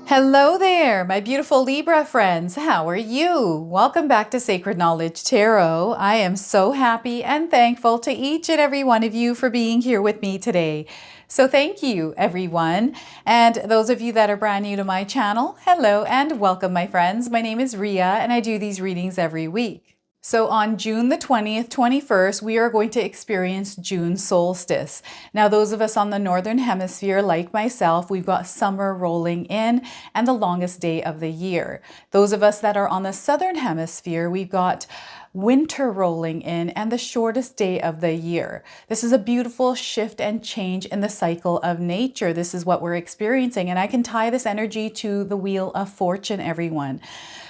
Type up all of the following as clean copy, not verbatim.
Hello there, my beautiful Libra friends. How are you? Welcome back to Sacred Knowledge Tarot. I am so happy and thankful to each and every one of you for being here with me today. So thank you, everyone. And those of you that are brand new to my channel, hello and welcome, my friends. My name is Ria and I do these readings every week. So on June the 20th, 21st, we are going to experience June solstice. Now, those of us on the Northern Hemisphere, like myself, we've got summer rolling in and the longest day of the year. Those of us that are on the Southern Hemisphere, we've got winter rolling in and the shortest day of the year. This is a beautiful shift and change in the cycle of nature. This is what we're experiencing. And I can tie this energy to the Wheel of Fortune, everyone.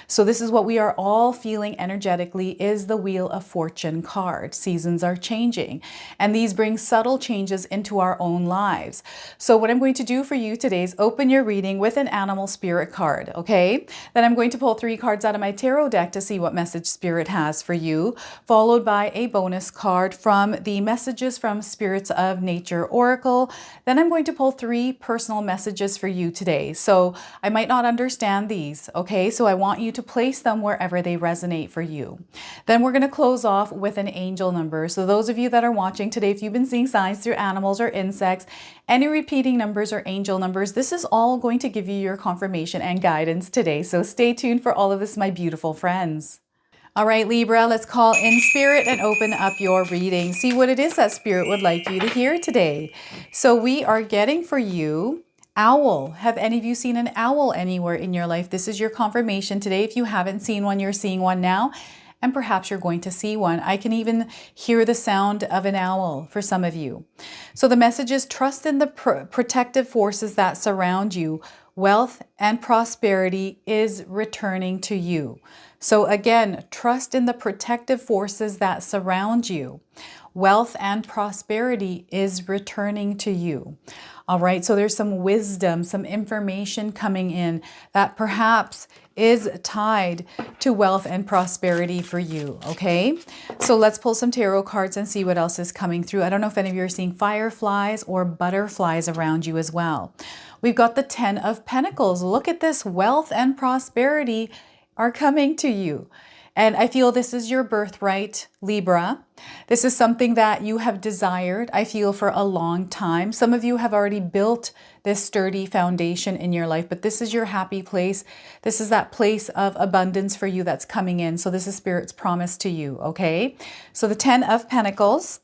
So this is what we are all feeling energetically is the Wheel of Fortune card. Seasons are changing and these bring subtle changes into our own lives. So what I'm going to do for you today is open your reading with an animal spirit card, okay? Then I'm going to pull 3 cards out of my tarot deck to see what message spirit has for you, followed by a bonus card from the Messages from Spirits of Nature Oracle. Then I'm going to pull 3 personal messages for you today. So I might not understand these, okay? So I want you to place them wherever they resonate for you. Then we're going to close off with an angel number. So those of you that are watching today, if you've been seeing signs through animals or insects, any repeating numbers or angel numbers, this is all going to give you your confirmation and guidance today. So stay tuned for all of this, my beautiful friends. All right, Libra, let's call in spirit and open up your reading. See what it is that spirit would like you to hear today. So we are getting for you owl. Have any of you seen an owl anywhere in your life? This is your confirmation today. If you haven't seen one, you're seeing one now, and perhaps you're going to see one. I can even hear the sound of an owl for some of you. So the message is trust in the protective forces that surround you. Wealth and prosperity is returning to you. So again, trust in the protective forces that surround you. Wealth and prosperity is returning to you. All right, so there's some wisdom, some information coming in that perhaps is tied to wealth and prosperity for you, okay? So let's pull some tarot cards and see what else is coming through. I don't know if any of you are seeing fireflies or butterflies around you as well. We've got the 10 of Pentacles. Look at this, wealth and prosperity are coming to you. And I feel this is your birthright, Libra. This is something that you have desired, I feel, for a long time. Some of you have already built this sturdy foundation in your life, but this is your happy place. This is that place of abundance for you that's coming in. So this is Spirit's promise to you, okay? So the 10 of Pentacles.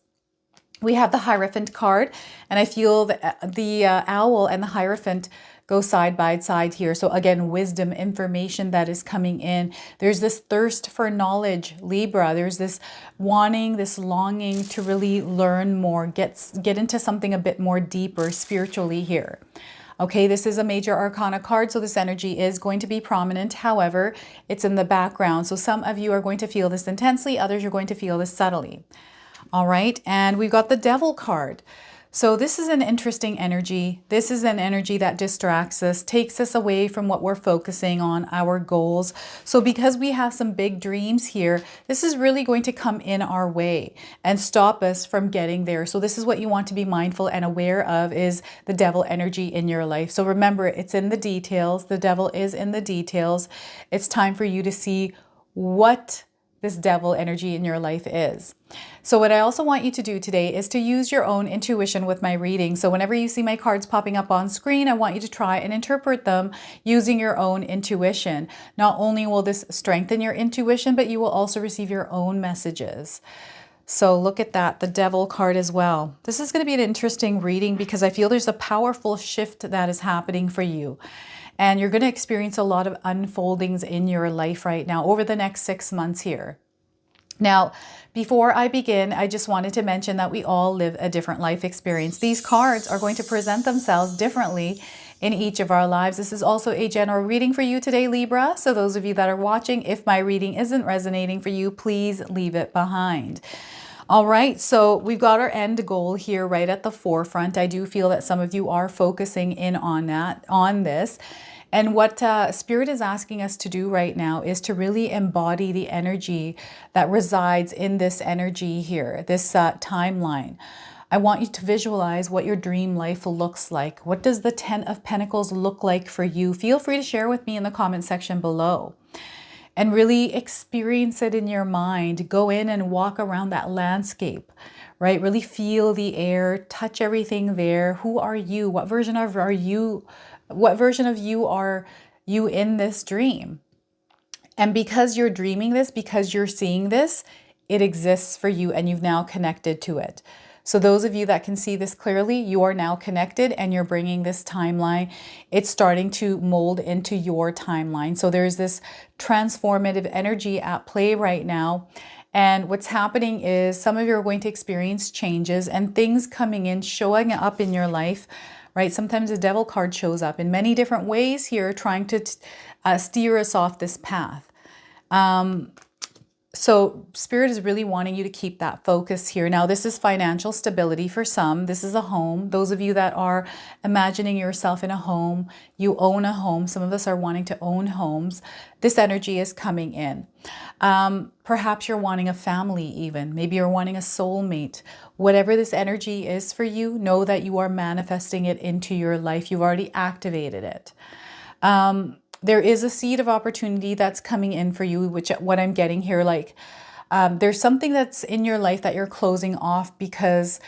We have the Hierophant card, and I feel the owl and the Hierophant go side by side here. So again, wisdom, information that is coming in. There's this thirst for knowledge, Libra. There's this wanting, this longing to really learn more, get into something a bit more deeper spiritually here. Okay, this is a major arcana card, so this energy is going to be prominent. However, it's in the background. So some of you are going to feel this intensely, others you're going to feel this subtly. All right, and we've got the Devil card. So this is an interesting energy. This is an energy that distracts us, takes us away from what we're focusing on, our goals. So because we have some big dreams here, this is really going to come in our way and stop us from getting there. So this is what you want to be mindful and aware of, is the devil energy in your life. So remember, it's in the details. The devil is in the details. It's time for you to see what this devil energy in your life is. So what I also want you to do today is to use your own intuition with my reading. So whenever you see my cards popping up on screen, I want you to try and interpret them using your own intuition. Not only will this strengthen your intuition, but you will also receive your own messages. So look at that, the Devil card as well. This is going to be an interesting reading because I feel there's a powerful shift that is happening for you. And you're going to experience a lot of unfoldings in your life right now over the next 6 months here. Now, before I begin, I just wanted to mention that we all live a different life experience. These cards are going to present themselves differently in each of our lives. This is also a general reading for you today, Libra. So those of you that are watching, if my reading isn't resonating for you, please leave it behind. All right, so we've got our end goal here right at the forefront. I do feel that some of you are focusing in on this. And what Spirit is asking us to do right now is to really embody the energy that resides in this energy here, this timeline. I want you to visualize what your dream life looks like. What does the 10 of Pentacles look like for you? Feel free to share with me in the comment section below and really experience it in your mind. Go in and walk around that landscape, right? Really feel the air, touch everything there. Who are you? What version of you are you in this dream? And because you're dreaming this, because you're seeing this, it exists for you and you've now connected to it. So those of you that can see this clearly, you are now connected and you're bringing this timeline. It's starting to mold into your timeline. So there's this transformative energy at play right now. And what's happening is some of you are going to experience changes and things coming in, showing up in your life, right? Sometimes the devil card shows up in many different ways here, trying to steer us off this path. So Spirit is really wanting you to keep that focus here. Now, this is financial stability for some. This is a home. Those of you that are imagining yourself in a home, you own a home. Some of us are wanting to own homes. This energy is coming in. Perhaps you're wanting a family even. Maybe you're wanting a soulmate. Whatever this energy is for you, know that you are manifesting it into your life. You've already activated it. There is a seed of opportunity that's coming in for you, which what I'm getting here, like there's something that's in your life that you're closing off because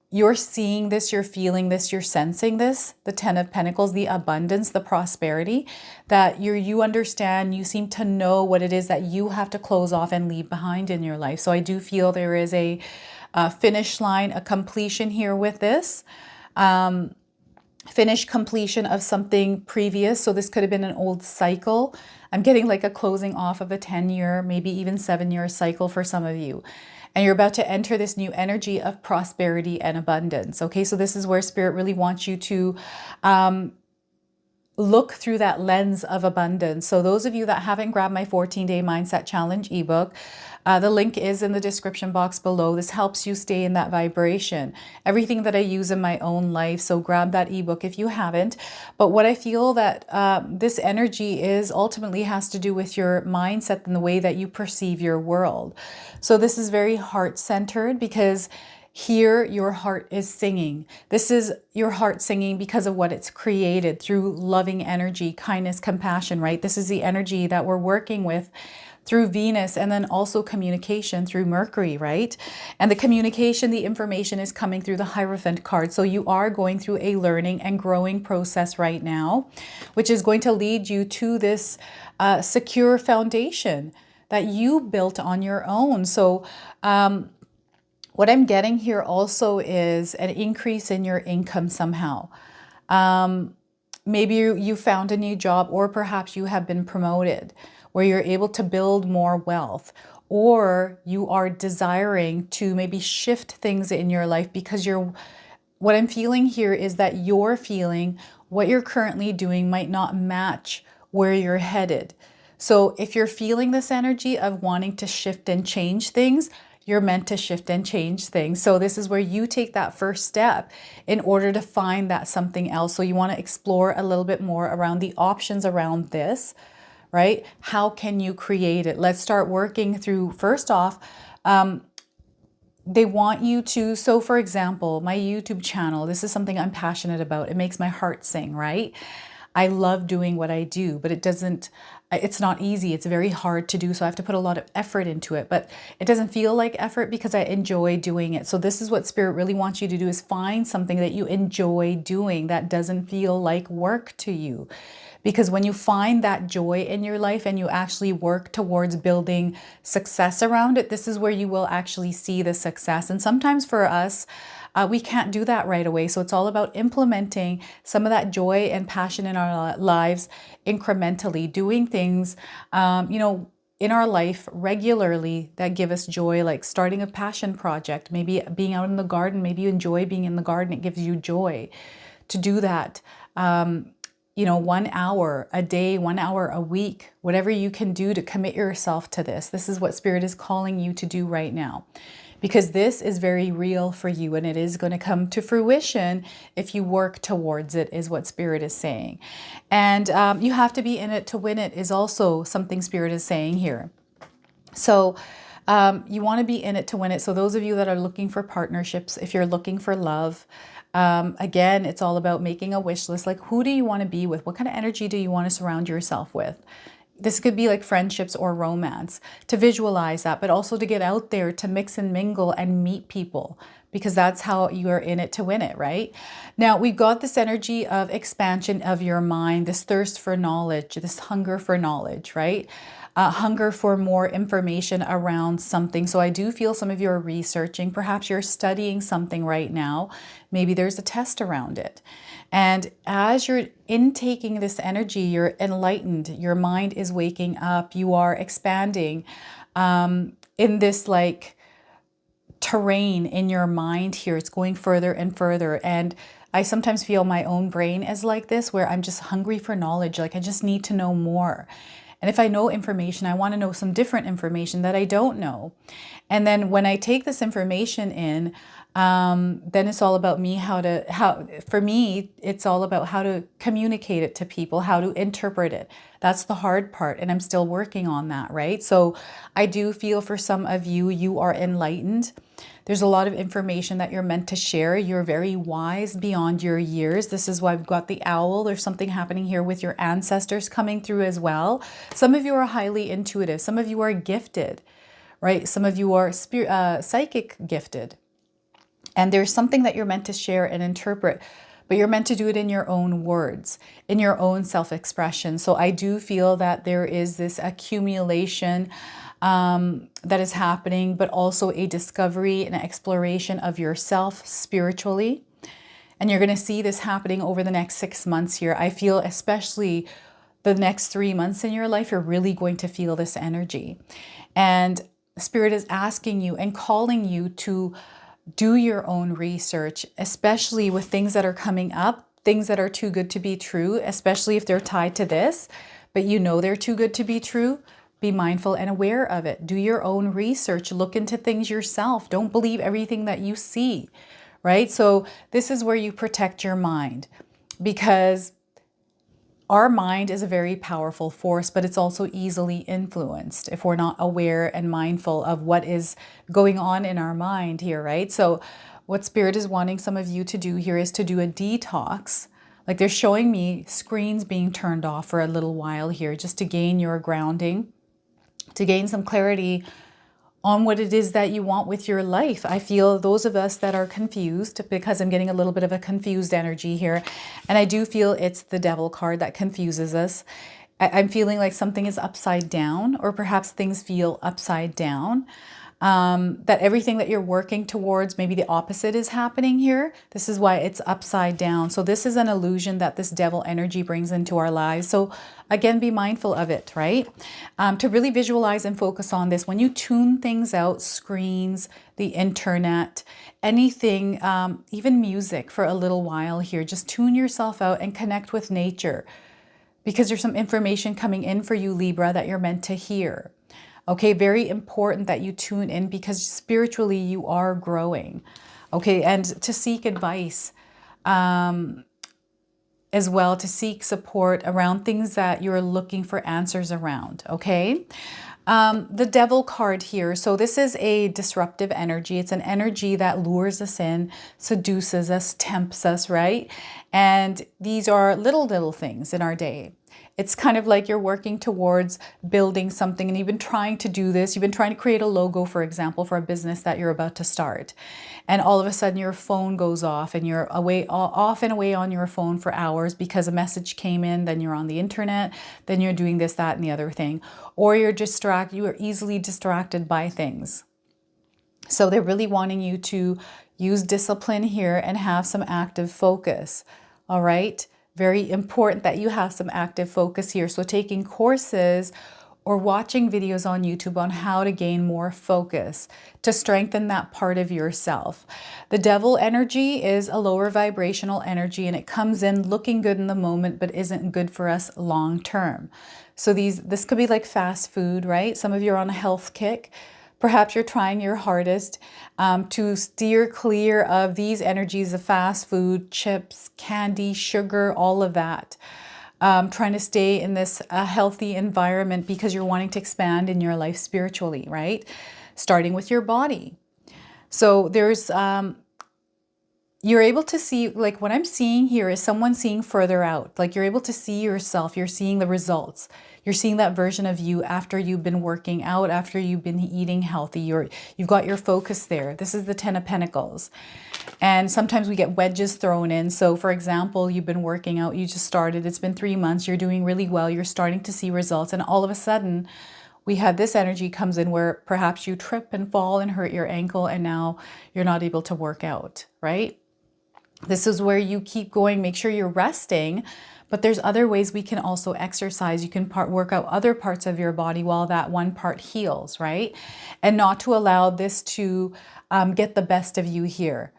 you're seeing this, you're feeling this, you're sensing this, the 10 of Pentacles, the abundance, the prosperity, that you understand, you seem to know what it is that you have to close off and leave behind in your life. So I do feel there is a finish line, a completion here with this. Finish completion of something previous. So this could have been an old cycle. I'm getting like a closing off of a 10-year, maybe even 7-year cycle for some of you. And you're about to enter this new energy of prosperity and abundance. Okay, so this is where Spirit really wants you to look through that lens of abundance. So those of you that haven't grabbed my 14-day mindset challenge ebook, the link is in the description box below. This helps you stay in that vibration. Everything that I use in my own life. So grab that ebook if you haven't. But what I feel that this energy is ultimately has to do with your mindset and the way that you perceive your world. So this is very heart-centered because here, your heart is singing. This is your heart singing because of what it's created through loving energy, kindness, compassion, right? This is the energy that we're working with through Venus, and then also communication through Mercury, right? And the communication, the information is coming through the Hierophant card. So you are going through a learning and growing process right now, which is going to lead you to this secure foundation that you built on your own. So, what I'm getting here also is an increase in your income somehow. Maybe you found a new job, or perhaps you have been promoted where you're able to build more wealth, or you are desiring to maybe shift things in your life because what I'm feeling here is that you're feeling what you're currently doing might not match where you're headed. So if you're feeling this energy of wanting to shift and change things, you're meant to shift and change things. So this is where you take that first step in order to find that something else. So you want to explore a little bit more around the options around this, right? How can you create it? Let's start working through, first off, they want you to, so for example, my YouTube channel, this is something I'm passionate about. It makes my heart sing, right? I love doing what I do, but it's not easy. It's very hard to do. So I have to put a lot of effort into it, but it doesn't feel like effort because I enjoy doing it. So this is what Spirit really wants you to do, is find something that you enjoy doing that doesn't feel like work to you. Because when you find that joy in your life and you actually work towards building success around it, this is where you will actually see the success. And sometimes for us, we can't do that right away. So it's all about implementing some of that joy and passion in our lives incrementally, doing things, in our life regularly that give us joy, like starting a passion project, maybe being out in the garden. Maybe you enjoy being in the garden. It gives you joy to do that. 1 hour a day, 1 hour a week, whatever you can do to commit yourself to this. This is what Spirit is calling you to do right now, because this is very real for you and it is going to come to fruition if you work towards it, is what Spirit is saying. And you have to be in it to win it is also something Spirit is saying here. So You want to be in it to win it. So those of you that are looking for partnerships, if you're looking for love, again, it's all about making a wish list. Like, who do you want to be with? What kind of energy do you want to surround yourself with? This could be like friendships or romance, to visualize that, but also to get out there to mix and mingle and meet people, because that's how you are in it to win it, right? Now, we've got this energy of expansion of your mind, this thirst for knowledge, this hunger for knowledge, right? Hunger for more information around something. So I do feel some of you are researching, perhaps you're studying something right now. Maybe there's a test around it. And as you're intaking this energy, you're enlightened, your mind is waking up, you are expanding in this like terrain in your mind here. It's going further and further. And I sometimes feel my own brain is like this, where I'm just hungry for knowledge. Like, I just need to know more. And if I know information, I want to know some different information that I don't know. And then when I take this information in, then it's all about me, for me, it's all about how to communicate it to people, how to interpret it. That's the hard part. And I'm still working on that, right? So I do feel for some of you, you are enlightened. There's a lot of information that you're meant to share. You're very wise beyond your years. This is why we've got the owl. There's something happening here with your ancestors coming through as well. Some of you are highly intuitive. Some of you are gifted, right? Some of you are psychic gifted. And there's something that you're meant to share and interpret, but you're meant to do it in your own words, in your own self-expression. So I do feel that there is this accumulation that is happening, but also a discovery and exploration of yourself spiritually. And you're going to see this happening over the next 6 months here. I feel especially the next 3 months in your life, you're really going to feel this energy. And Spirit is asking you and calling you to do your own research, especially with things that are coming up, things that are too good to be true, especially if they're tied to this, but you know they're too good to be true. Be mindful and aware of it. Do your own research. Look into things yourself. Don't believe everything that you see, right? So this is where you protect your mind, because our mind is a very powerful force, but it's also easily influenced if we're not aware and mindful of what is going on in our mind here, right? So what Spirit is wanting some of you to do here is to do a detox. Like, they're showing me screens being turned off for a little while here, just to gain your grounding, to gain some clarity on what it is that you want with your life. I feel those of us that are confused, because I'm getting a little bit of a confused energy here. And I do feel it's the Devil card that confuses us. I'm feeling like something is upside down, or perhaps things feel upside down. That everything that you're working towards, maybe the opposite is happening here. This is why it's upside down. So this is an illusion that this devil energy brings into our lives. So again, be mindful of it, right? To really visualize and focus on this, when you tune things out, screens, the internet, anything, even music for a little while here, just tune yourself out and connect with nature, because there's some information coming in for you, Libra, that you're meant to hear. Okay, very important that you tune in, because spiritually you are growing. Okay, and to seek advice as well, to seek support around things that you're looking for answers around. Okay, the Devil card here. So this is a disruptive energy. It's an energy that lures us in, seduces us, tempts us, right? And these are little things in our day. It's kind of like you're working towards building something, and you've been trying to do this. You've been trying to create a logo, for example, for a business that you're about to start. And all of a sudden your phone goes off, and you're off and away on your phone for hours because a message came in. Then you're on the internet. Then you're doing this, that, and the other thing. Or you are easily distracted by things. So they're really wanting you to use discipline here and have some active focus. All right. Very important that you have some active focus here. So taking courses or watching videos on YouTube on how to gain more focus to strengthen that part of yourself. The Devil energy is a lower vibrational energy, and it comes in looking good in the moment, but isn't good for us long term. So this could be like fast food, right? Some of you are on a health kick. Perhaps you're trying your hardest to steer clear of these energies of fast food, chips, candy, sugar, all of that. Trying to stay in this healthy environment because you're wanting to expand in your life spiritually, right? starting with your body. So there's you're able to see, like what I'm seing here is someone seeing further out. Like you're able to see yourself, you're seeing the results. You're seeing that version of you after you've been working out, after you've been eating healthy. You've got your focus there. This is the 10 of Pentacles. And sometimes we get wedges thrown in. So for example, you've been working out, you just started, it's been 3 months, you're doing really well, you're starting to see results. And all of a sudden, we had this energy comes in where perhaps you trip and fall and hurt your ankle and now you're not able to work out, right? This is where you keep going, make sure you're resting, but there's other ways we can also exercise. You can work out other parts of your body while that one part heals, right? And not to allow this to get the best of you here.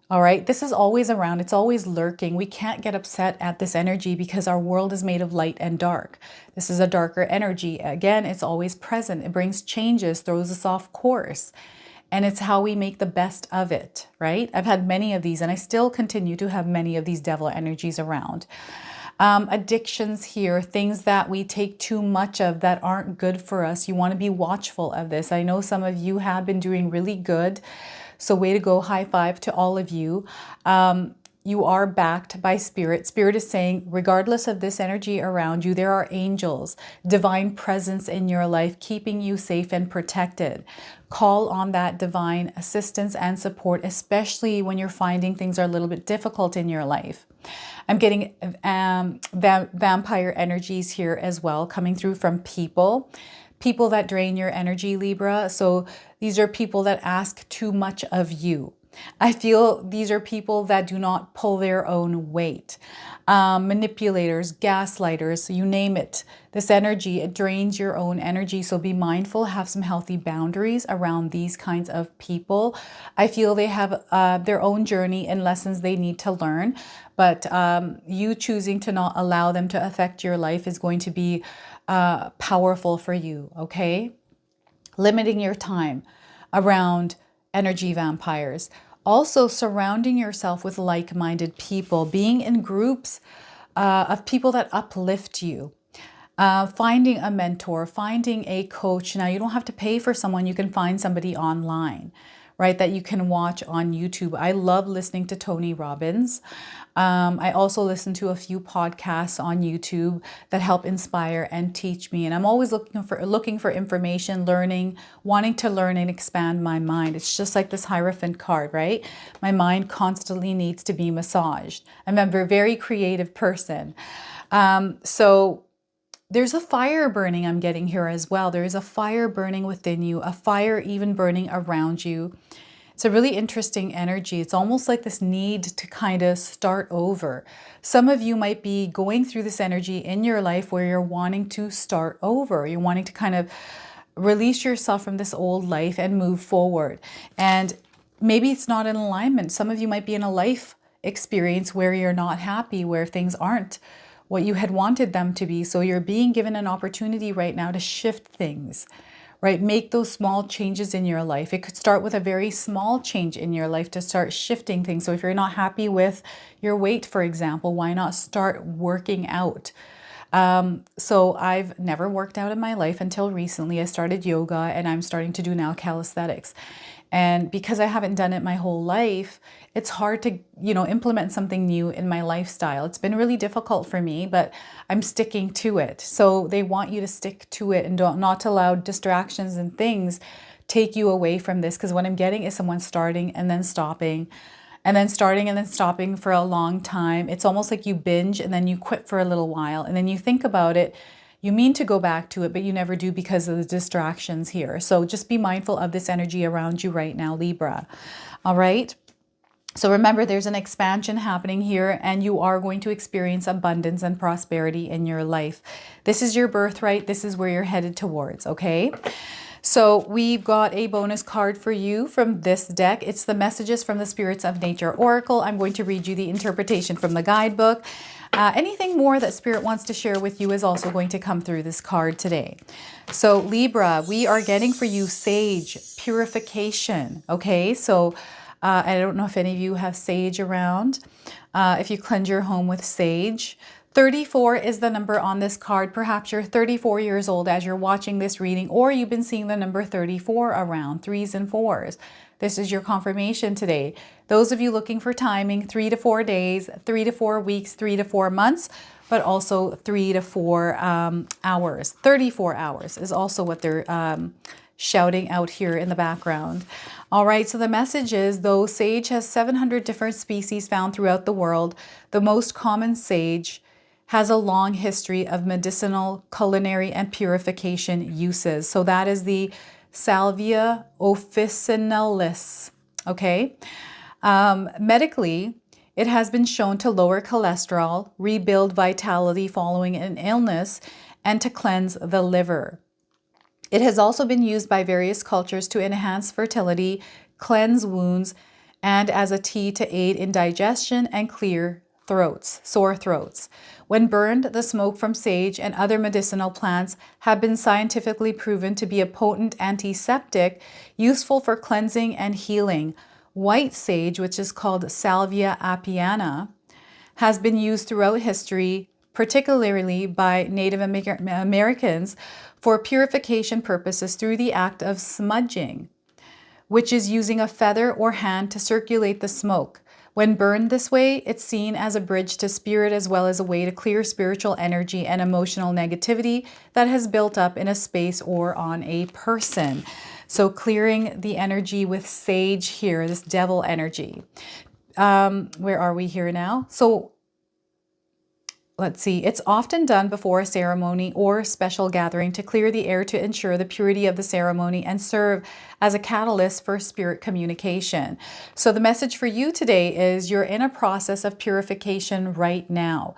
All right, this is always around. It's always lurking. We can't get upset at this energy because our world is made of light and dark. This is a darker energy. Again, it's always present. It brings changes, throws us off course. And it's how we make the best of it, right? I've had many of these and I still continue to have many of these devil energies around. Addictions here, things that we take too much of that aren't good for us. You want to be watchful of this. I know some of you have been doing really good. So way to go, high five to all of you. You are backed by Spirit. Spirit is saying, regardless of this energy around you, there are angels, divine presence in your life, keeping you safe and protected. Call on that divine assistance and support, especially when you're finding things are a little bit difficult in your life. I'm getting vampire energies here as well, coming through from people that drain your energy, Libra. So these are people that ask too much of you. I feel these are people that do not pull their own weight. Manipulators, gaslighters, you name it. This energy, it drains your own energy. So be mindful, have some healthy boundaries around these kinds of people. I feel they have their own journey and lessons they need to learn. But you choosing to not allow them to affect your life is going to be powerful for you, okay? Limiting your time around energy vampires. Also surrounding yourself with like-minded people, being in groups of people that uplift you. Finding a mentor, finding a coach. Now, you don't have to pay for someone. You can find somebody online, right, that you can watch on YouTube. I love listening to Tony Robbins. I also listen to a few podcasts on YouTube that help inspire and teach me. And I'm always looking for information, learning, wanting to learn and expand my mind. It's just like this Hierophant card, right? My mind constantly needs to be massaged. I'm a very creative person. So there's a fire burning I'm getting here as well. There is a fire burning within you, a fire even burning around you. It's a really interesting energy. It's almost like this need to kind of start over. Some of you might be going through this energy in your life where you're wanting to start over. You're wanting to kind of release yourself from this old life and move forward. And maybe it's not in alignment. Some of you might be in a life experience where you're not happy, where things aren't what you had wanted them to be. So you're being given an opportunity right now to shift things, right? Make those small changes in your life. It could start with a very small change in your life to start shifting things. So if you're not happy with your weight, for example, why not start working out? So I've never worked out in my life until recently. I started yoga and I'm starting to do now calisthenics. And because I haven't done it my whole life, it's hard to, implement something new in my lifestyle. It's been really difficult for me, but I'm sticking to it. So they want you to stick to it and not allow distractions and things take you away from this. Because what I'm getting is someone starting and then stopping and then starting and then stopping for a long time. It's almost like you binge and then you quit for a little while and then you think about it. You mean to go back to it, but you never do because of the distractions here. So just be mindful of this energy around you right now, Libra. All right. So remember, there's an expansion happening here and you are going to experience abundance and prosperity in your life. This is your birthright. This is where you're headed towards. Okay. So we've got a bonus card for you from this deck. It's the Messages from the Spirits of Nature Oracle. I'm going to read you the interpretation from the guidebook. Anything more that Spirit wants to share with you is also going to come through this card today. So Libra, we are getting for you sage purification. Okay, so I don't know if any of you have sage around. If you cleanse your home with sage, 34 is the number on this card. Perhaps you're 34 years old as you're watching this reading, or you've been seeing the number 34 around, 3s and 4s. This is your confirmation today. Those of you looking for timing, 3 to 4 days, 3 to 4 weeks, 3 to 4 months, but also 3 to 4 hours. 34 hours is also what they're shouting out here in the background. All right, so the message is, though sage has 700 different species found throughout the world, the most common sage has a long history of medicinal, culinary, and purification uses. So that is the Salvia officinalis, okay? Medically, it has been shown to lower cholesterol, rebuild vitality following an illness, and to cleanse the liver. It has also been used by various cultures to enhance fertility, cleanse wounds, and as a tea to aid in digestion and clear throats, sore throats. When burned, the smoke from sage and other medicinal plants have been scientifically proven to be a potent antiseptic, useful for cleansing and healing. White sage, which is called Salvia apiana, has been used throughout history, particularly by Native Americans, for purification purposes through the act of smudging, which is using a feather or hand to circulate the smoke. When burned this way, it's seen as a bridge to spirit, as well as a way to clear spiritual energy and emotional negativity that has built up in a space or on a person. So clearing the energy with sage here, this devil energy. Where are we here now? So let's see, it's often done before a ceremony or a special gathering to clear the air to ensure the purity of the ceremony and serve as a catalyst for spirit communication. So the message for you today is you're in a process of purification right now,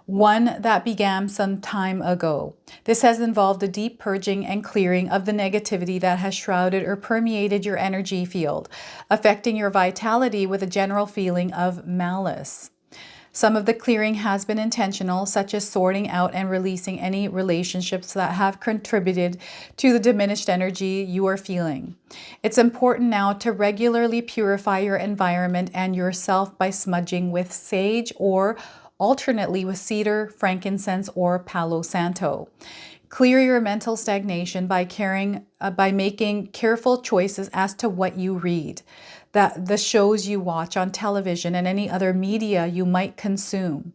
one that began some time ago. This has involved a deep purging and clearing of the negativity that has shrouded or permeated your energy field, affecting your vitality with a general feeling of malice. Some of the clearing has been intentional, such as sorting out and releasing any relationships that have contributed to the diminished energy you are feeling. It's important now to regularly purify your environment and yourself by smudging with sage, or alternately with cedar, frankincense, or Palo Santo. Clear your mental stagnation by making careful choices as to what you read, the shows you watch on television, and any other media you might consume.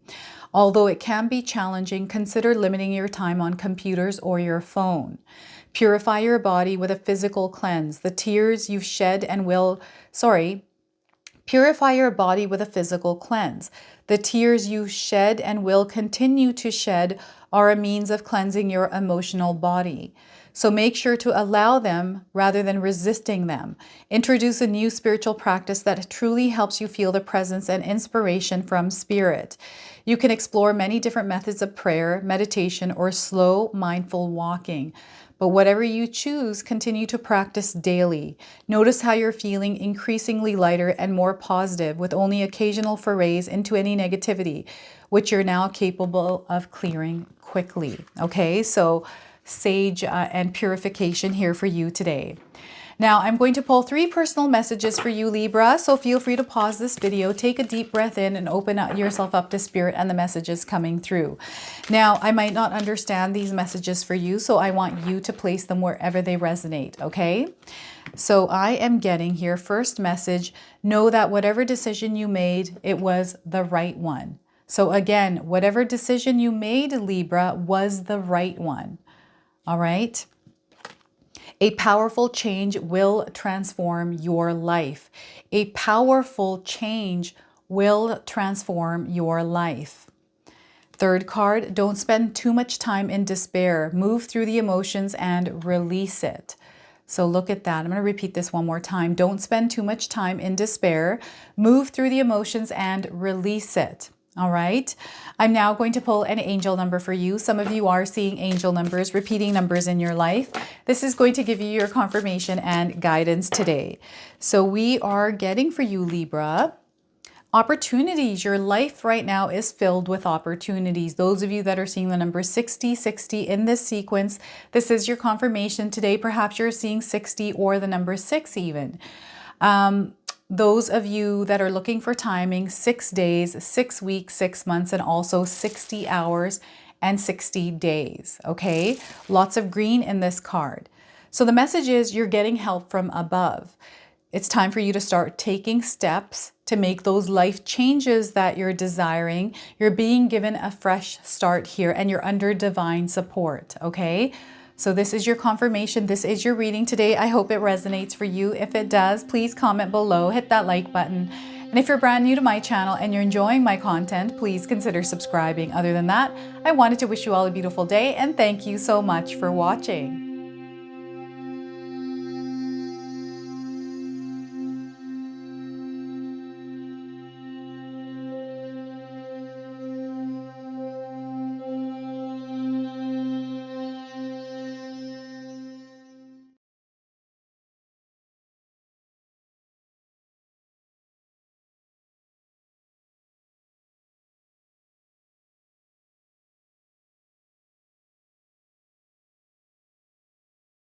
Although it can be challenging, consider limiting your time on computers or your phone. Purify your body with a physical cleanse. The tears you shed and will, Purify your body with a physical cleanse. The tears you shed and will continue to shed are a means of cleansing your emotional body. So make sure to allow them rather than resisting them. Introduce a new spiritual practice that truly helps you feel the presence and inspiration from spirit. You can explore many different methods of prayer, meditation, or slow, mindful walking. But whatever you choose, continue to practice daily. Notice how you're feeling increasingly lighter and more positive, with only occasional forays into any negativity, which you're now capable of clearing quickly. Okay, so sage and purification here for you today. Now, I'm going to pull 3 personal messages for you, Libra, so feel free to pause this video, take a deep breath in, and open yourself up to spirit and the messages coming through. Now, I might not understand these messages for you, so I want you to place them wherever they resonate, okay? So I am getting here, first message, know that whatever decision you made, it was the right one. So again, whatever decision you made, Libra, was the right one. All right? A powerful change will transform your life. A powerful change will transform your life. Third card, don't spend too much time in despair. Move through the emotions and release it. So look at that. I'm going to repeat this one more time. Don't spend too much time in despair. Move through the emotions and release it. All right. I'm now going to pull an angel number for you. Some of you are seeing angel numbers, repeating numbers in your life. This is going to give you your confirmation and guidance today. So we are getting for you, Libra, opportunities. Your life right now is filled with opportunities. Those of you that are seeing the number 60 in this sequence, this is your confirmation today. Perhaps you're seeing 60 or the number 6 even. Those of you that are looking for timing, 6 days, 6 weeks, 6 months, and also 60 hours and 60 days, okay? Lots of green in this card. So the message is you're getting help from above. It's time for you to start taking steps to make those life changes that you're desiring. You're being given a fresh start here and you're under divine support, okay? So this is your confirmation. This is your reading today. I hope it resonates for you. If it does, please comment below, hit that like button. And if you're brand new to my channel and you're enjoying my content, please consider subscribing. Other than that, I wanted to wish you all a beautiful day and thank you so much for watching.